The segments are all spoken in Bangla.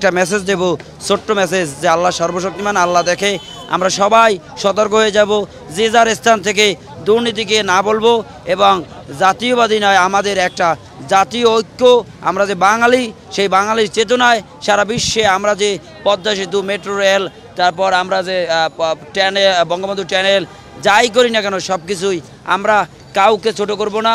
একটা মেসেজ দেব, ছোট্ট মেসেজ, যে আল্লাহ সর্বশক্তিমান, আল্লাহ দেখে। আমরা সবাই সতর্ক হয়ে যাব, যে যার স্থান থেকে দুর্নীতিকে না বলবো এবং জাতীয়বাদী নয়, আমাদের একটা জাতীয় ঐক্য, আমরা যে বাঙালি, সেই বাঙালির চেতনায় সারা বিশ্বে আমরা যে পদ্মা সেতু, মেট্রো রেল, তারপর আমরা যে বঙ্গবন্ধু চ্যানেল যাই করি না কেন, সব কিছুই আমরা কাউকে ছোট করব না।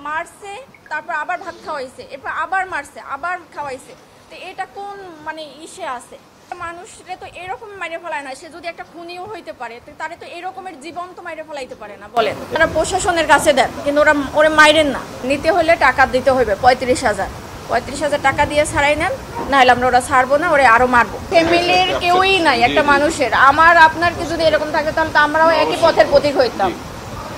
মারছে, তারপর আবার ভাত খাওয়াইছে, এরপর আবার মারছে, আবার খাওয়াইছে। তো এটা কোন মানে ইসে আছে? মানুষরে তো এরকম মাইরে ফেলায় না। সে যদি একটা খুনিও হইতে পারে, তারে তো এরকমের জীবন তো মাইরে ফেলাইতে পারে না, বলেন। তারা প্রশাসনের কাছে দেন, কিন্তু ওরা মাইরেন না। নিতে হলে টাকা দিতে হইবে 35,000 টাকা দিয়ে ছাড়াই নেন, নাহলে আমরা ওরা ছাড়বো না, ওরা আরো মারবো। ফ্যামিলির কেউই নাই একটা মানুষের। আমার আপনার কি যদি এরকম থাকে, তাহলে তো আমরাও একই পথের প্রতীক হইতাম,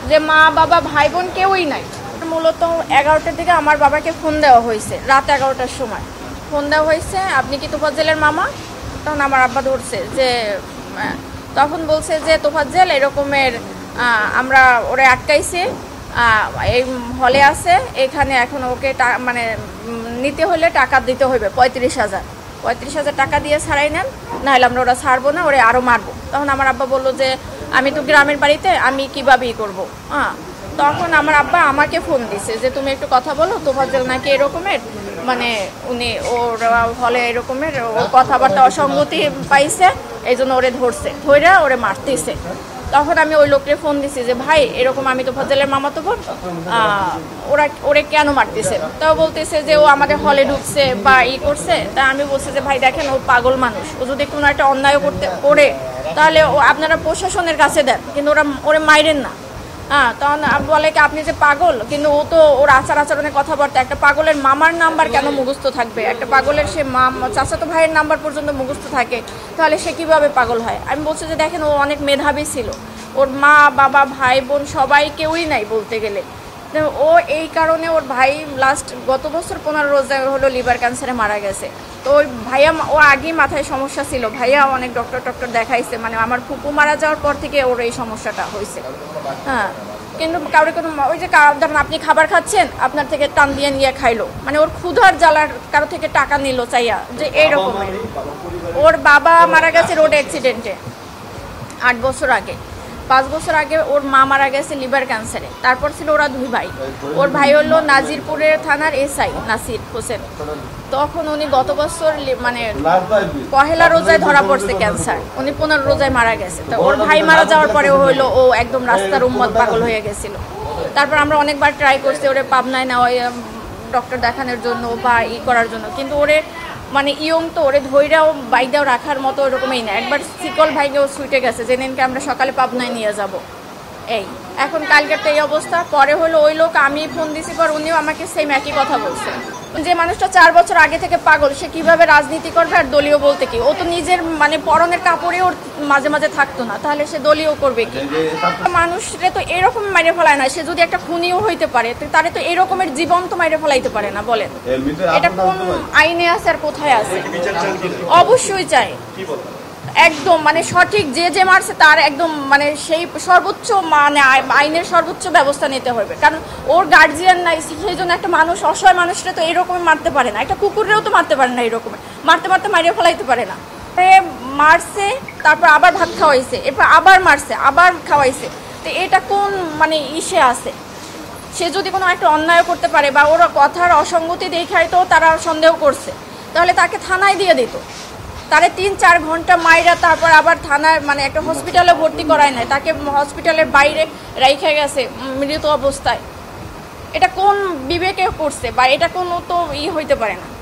যে মা বাবা ভাই বোন কেউই নাই। মূলত 11টার দিকে আমার বাবাকে ফোন দেওয়া হয়েছে, রাত 11টার সময় ফোন দেওয়া হয়েছে, আপনি কি তোফাজ্জেলের মামা? তখন আমার আব্বা ধরছে, যে তখন বলছে যে তোফাজ্জেল এরকমের, আমরা ওরে আটকাইছে, এই হলে আছে, এখানে এখন ওকে মানে নিতে হলে টাকা দিতে হইবে 35,000 টাকা দিয়ে ছাড়াই নেন, নাহলে আমরা ওরা ছাড়বো না, ওরা আরও মারবো। তখন আমার আব্বা বললো যে আমি তো গ্রামের বাড়িতে, আমি কীভাবেই করবো। তখন আমার আব্বা আমাকে ফোন দিছে যে তুমি একটু কথা বলো, তোফাজ্জেল নাকি এরকমের, মানে উনি ওর হলে এরকমের ওর কথাবার্তা অসঙ্গতি পাইছে, এই জন্য ওরে ধরে ওরে মারতেছে। তখন আমি ওই লোককে ফোন দিছি যে ভাই এরকম, আমি তোফাজ্জেলের মামাতো বোন, ওরে কেন মারতেছে? তাও বলতেছে যে ও আমাদের হলে ঢুকছে বা করছে। তা আমি বলছি যে ভাই দেখেন, ও পাগল মানুষ, ও যদি কোনো একটা অন্যায় করে তাহলে আপনারা প্রশাসনের কাছে দেন, কিন্তু ওরা মাইরেন না। তখন বলে কি আপনি যে পাগল, কিন্তু ও তো ওর আচরণের কথাবার্তা, একটা পাগলের মামার নাম্বার কেন মুখস্থ থাকবে? একটা পাগলের সে চাচাতো ভাইয়ের নাম্বার পর্যন্ত মুখস্থ থাকে, তাহলে সে কিভাবে পাগল হয়? আমি বলছি যে দেখেন, ও অনেক মেধাবী ছিল, ওর মা বাবা ভাই বোন সবাই কেউই নাই বলতে গেলে। ও এই কারণে ওর ভাই গত বছর 15 রোজা হলো লিভার ক্যান্সারে মারা গেছে। তো ওই ভাইয়া, ও আগেই মাথায় সমস্যা ছিল, ভাইয়া অনেক ডক্টর দেখাইছে, মানে আমার ফুপু মারা যাওয়ার পর থেকে ওর এই সমস্যাটা হয়েছে। কিন্তু কারো কোনো, ওই যে ধরেন আপনি খাবার খাচ্ছেন, আপনার থেকে টান দিয়ে নিয়ে খাইলো, মানে ওর ক্ষুধার জ্বালার কারো থেকে টাকা নিল চাইয়া, যে এইরকমের। ওর বাবা মারা গেছে রোড অ্যাক্সিডেন্টে 8 বছর আগে, 5 বছর আগে ওর মা মারা গেছে লিভার ক্যান্সারে। তারপর ছিল ওরা 2 ভাই। ওর ভাই হলো নাজিরপুরের থানার এসআই নাসির হোসেন। তখন উনি গত বছর মানে পহেলা রোজায় ধরা পড়ছে ক্যান্সার, উনি 15 রোজায় মারা গেছে। তো ওর ভাই মারা যাওয়ার পরে হইলো ও একদম রাস্তার উম্মত পাগল হয়ে গেছিল। তারপর আমরা অনেকবার ট্রাই করছি ওরে পাবনায় নেওয়া, ডক্টর দেখানোর জন্য বা করার জন্য, কিন্তু ওরে মানে ইয়ং তো, ওরে ধৈর্যও বাইদাও রাখার মতো ওরকমই না। একবার শিকল ভাইকেও ছুটে গেছে, যে নিনকে আমরা সকালে পাবনায় নিয়ে যাব। এই এখন কালকের তো এই অবস্থা। পরে হলো ওই লোক, আমি ফোন দিছি, পর উনিও আমাকে সেম একই কথা বলছে, যে মানুষটা 4 বছর আগে থেকে পাগল, সে কিভাবে রাজনীতি করবে? আর দলীয় বলতে কি, ও তো নিজের মানে পরনের কাপড়ে ওর মাঝে মাঝে থাকতো না, তাহলে সে দলীয় করবে কি? মানুষরে তো এরকম মাইরে ফেলায় না। সে যদি একটা খুনিও হইতে পারে, তারে তো এরকমের জীবন তো মাইরে ফেলাইতে পারে না, বলেন। এটা কোন আইনে আছে আর কোথায় আছে? অবশ্যই চাই, একদম মানে সঠিক, যে মারছে তার একদম মানে সেই সর্বোচ্চ, মানে আইনের সর্বোচ্চ ব্যবস্থা নিতে হবে। কারণ ওর গার্জিয়ান নাই, সেই জন্য একটা মানুষ, অসহায় মানুষরা তো এরকম মারতে পারে না। একটা কুকুরেও তো মারতে পারে না, এরকম মারতে মারিয়ে ফেলাইতে পারে না। মারছে, তারপর আবার ভাত খাওয়াইছে, এরপর আবার মারছে, আবার খাওয়াইছে। তো এটা কোন মানে ইসে আছে? সে যদি কোনো একটা অন্যায় করতে পারে, বা ওর কথার অসঙ্গতি দেখায় তো তারা সন্দেহ করছে, তাহলে তাকে থানায় দিয়ে দিত। তারে 3-4 ঘন্টা মাইরা তারপর আবার থানায়, মানে একটা হসপিটালে ভর্তি করায় নাই, তাকে হসপিটালের বাইরে রাইখে গেছে মৃত অবস্থায়। এটা কোন বিবেকে করছে? বা এটা কোনো তো হইতে পারে না।